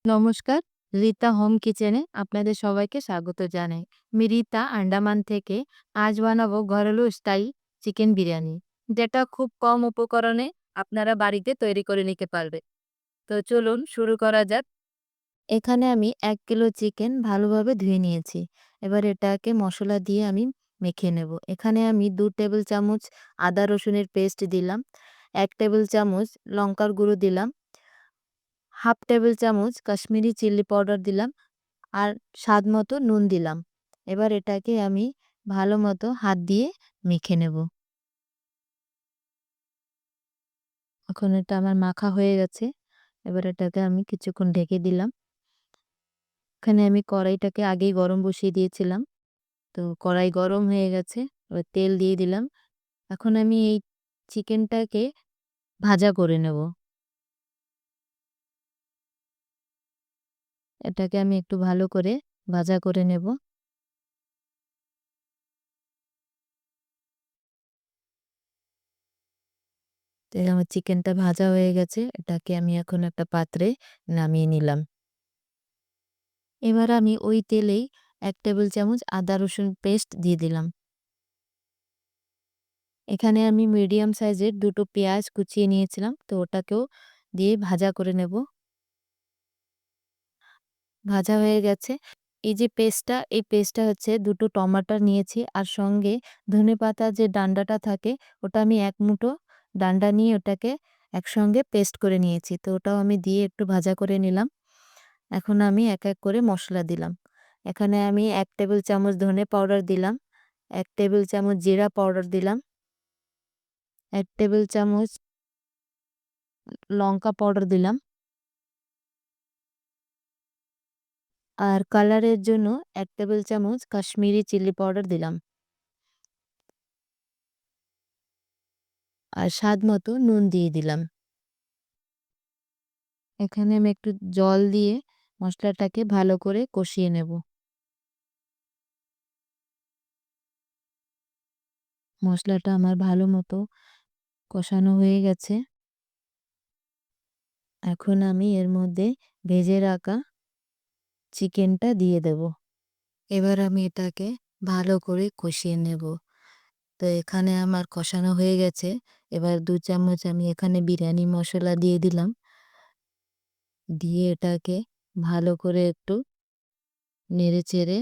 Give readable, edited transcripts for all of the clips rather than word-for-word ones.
নমস্কার, রীতা হোম কিচেনে আপনাদের সবাইকে স্বাগত জানাই। আমি রীতা আন্দামান থেকে। আজ বানাবো ঘরেলু স্টাইল চিকেন বিরিয়ানি, যেটা খুব কম উপকরণে আপনারা বাড়িতে তৈরি করে নিতে পারবে। তো চলুন শুরু করা যাক। এখানে আমি ১ কিলো চিকেন ভালোভাবে ধুয়ে নিয়েছি। এবার এটাকে মসলা দিয়ে আমি মেখে নেব। এখানে আমি ২ টেবিল চামচ আদা রসুনের পেস্ট দিলাম, ১ টেবিল চামচ লঙ্কার গুঁড়ো দিলাম, হাফ টেবিল চামচ কাশ্মীরি চিলি পাউডার দিলাম, আর স্বাদমতো নুন দিলাম। এবার এটাকে আমি ভালোমতো হাত দিয়ে মেখে নেব। এখন এটা আমার মাখা হয়ে গেছে। এবার এটাকে আমি কিছুক্ষণ ঢেকে দিলাম। এখানে আমি কড়াইটাকে আগেই গরম বসিয়ে দিয়েছিলাম। তো কড়াই গরম হয়ে গেছে। এবার তেল দিয়ে দিলাম। এখন আমি এই চিকেনটাকে ভাজা করে নেব। এটাকে আমি একটু ভালো করে ভাজা করে নেব। তো এই আমার চিকেনটা ভাজা হয়ে গেছে। এটাকে আমি এখন একটা পাত্রে নামিয়ে নিলাম। এবার আমি ওই তেলেই ১ টেবিল চামচ আদা রসুন পেস্ট দিয়ে দিলাম। এখানে আমি মিডিয়াম সাইজের ২ টো পেঁয়াজ কুচিয়ে নিয়েছিলাম। তো ওটাকেও দিয়ে ভাজা করে নেব। ভাজা হয়ে গেছে। এই যে পেস্টটা, এই পেস্টটা হচ্ছে ২ টো টমাটো নিয়েছি, আর সঙ্গে ধনেপাতা যে ডান্ডাটা থাকে ওটা আমি ১ মুঠো ডান্ডা নিয়ে ওটাকে একসঙ্গে পেস্ট করে নিয়েছি। তো ওটাও আমি দিয়ে একটু ভাজা করে নিলাম। এখন আমি এক, এক করে মসলা দিলাম। এখানে আমি ১ টেবিল চামচ ধনে পাউডার দিলাম, ১ টেবিল চামচ জিরা পাউডার দিলাম, ১ টেবিল চামচ লঙ্কা পাউডার দিলাম, আর কালারের জন্য ১ টেবিল চামচ কাশ্মীরি চিলি পাউডার দিলাম, আর স্বাদমতো নুন দিয়ে দিলাম। এখানে আমি একটু জল দিয়ে মসলাটাকে ভালো করে কষিয়ে নেব। মসলাটা আমার ভালো মতো কষানো হয়ে গেছে। এখন আমি এর মধ্যে ভেজে রাখা চিকেনটা দিয়ে দেব। এবার আমি এটাকে ভালো করে কষিয়ে নেব। তো এখানে আমার কষানো হয়ে গেছে। এবার ২ চামচ আমি এখানে বিরিয়ানি মসলা দিয়ে দিলাম। দিয়ে এটাকে ভালো করে একটু নেড়েচেড়ে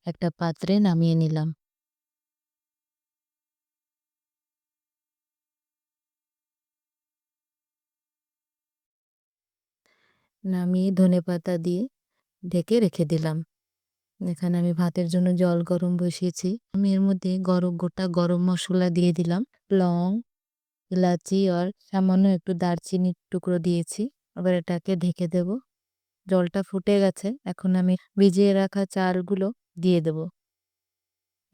একটা পাত্রে নামিয়ে নিলাম। নামিয়ে ধনেপাতা দিয়ে ঢেকে রেখে দিলাম। এখানে আমি ভাতের জন্য জল গরম বসিয়েছি। আমি এর মধ্যে গোটা গরম মসলা দিয়ে দিলাম। লং, এলাচি আর সামান্য একটু দারচিনির টুকরো দিয়েছি। এবার এটাকে ঢেকে দেব। জলটা ফুটে গেছে। এখন আমি ভিজিয়ে রাখা চালগুলো দিয়ে দেব।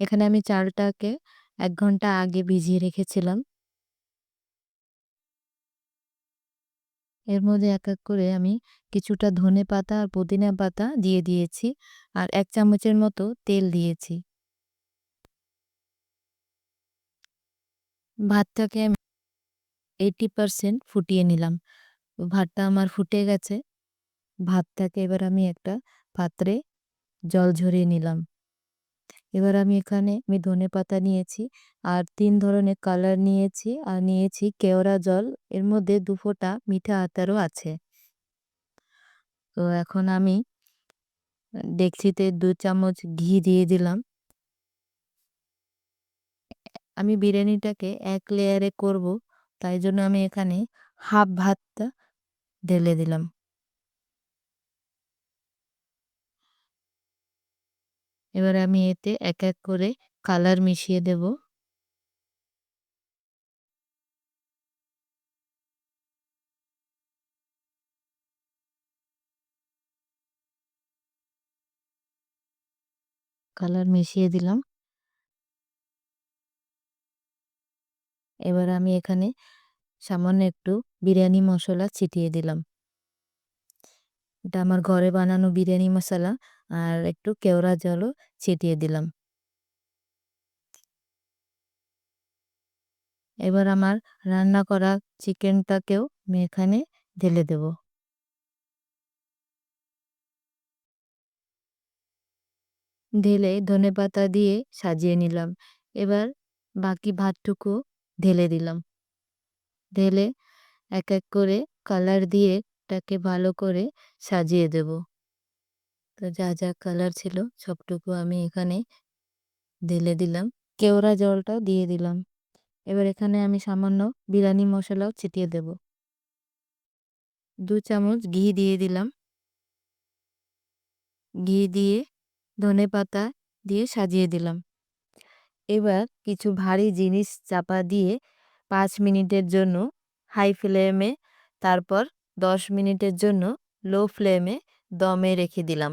এখানে আমি চালটাকে ১ ঘন্টা আগে ভিজিয়ে রেখেছিলাম। এর মধ্যে এক, এক করে আমি কিছুটা ধনেপাতা আর পুদিনা পাতা দিয়ে দিয়েছি, আর ১ চামচের মতো তেল দিয়েছি। ভাতটাকে আমি 80% ফুটিয়ে নিলাম। ভাতটা আমার ফুটে গেছে। ভাতটাকে এবার আমি একটা পাত্রে জল ঝরিয়ে নিলাম। এবার আমি এখানে ধনেপাতা নিয়েছি, আর ৩ ধরনের কালার নিয়েছি, আর নিয়েছি কেওড়া জল। এর মধ্যে ২ ফোঁটা মিঠা আতরও আছে। তো এখন আমি ডেকচিতে ২ চামচ ঘি দিয়ে দিলাম। আমি বিরিয়ানিটাকে ১ লেয়ারে করব, তাই জন্য আমি এখানে হাফ ভাতটা ঢেলে দিলাম। এবার আমি এতে এক, এক করে কালার মিশিয়ে দেব। কালার মিশিয়ে দিলাম। এবার আমি এখানে সামান্য একটু বিরিয়ানি মসলা ছিটিয়ে দিলাম। এটা আমার ঘরে বানানো বিরিয়ানি মসলা, আর একটু কেওড়া জলও ছিটিয়ে দিলাম। এবার আমার রান্না করা চিকেনটাকেও আমি এখানে ঢেলে দেব। ঢেলে ধনেপাতা দিয়ে সাজিয়ে নিলাম। এবার বাকি ভাতটুকু ঢেলে দিলাম। ঢেলে এক এক করে কালার দিয়ে এটাকে ভালো করে সাজিয়ে দেব। তো যা যা কালার ছিল সবটুকু আমি এখানে ঢেলে দিলাম। কেওড়া জলটাও দিয়ে দিলাম। এবার এখানে আমি সামান্য বিরিয়ানি মশলাও ছিটিয়ে দেব। ২ চামচ ঘি দিয়ে দিলাম। ঘি দিয়ে ধনেপাতা দিয়ে সাজিয়ে দিলাম। এবার কিছু ভারী জিনিস চাপা দিয়ে ৫ মিনিটের জন্য হাই ফ্লেমে, তারপর ১০ মিনিটের জন্য লো ফ্লেমে দমে রেখে দিলাম।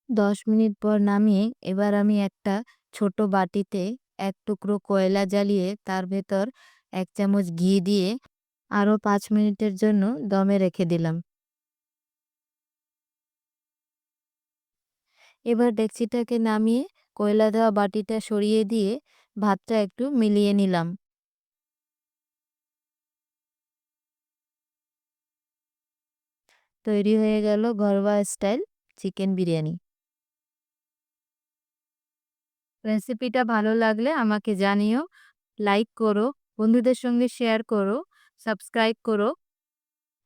১০ মিনিট পর নামিয়ে এবার আমি একটা ছোট বাটিতে ১ টুকরো কয়লা জ্বালিয়ে তার ভেতর ১ চামচ ঘি দিয়ে আরও ৫ মিনিটের জন্য দমে রেখে দিলাম। এবার ডেকচিটাকে নামিয়ে কয়লা দেওয়া বাটিটা সরিয়ে দিয়ে ভাতটা একটু মিলিয়ে নিলাম। তৈরি হয়ে গেল ঘরোয়া স্টাইল চিকেন বিরিয়ানি। রেসিপিটা ভালো লাগলে আমাকে জানিও। লাইক করো, বন্ধুদের সঙ্গে শেয়ার করো, সাবস্ক্রাইব করো।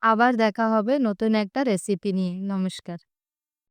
আবার দেখা হবে নতুন একটা রেসিপি নিয়ে। নমস্কার।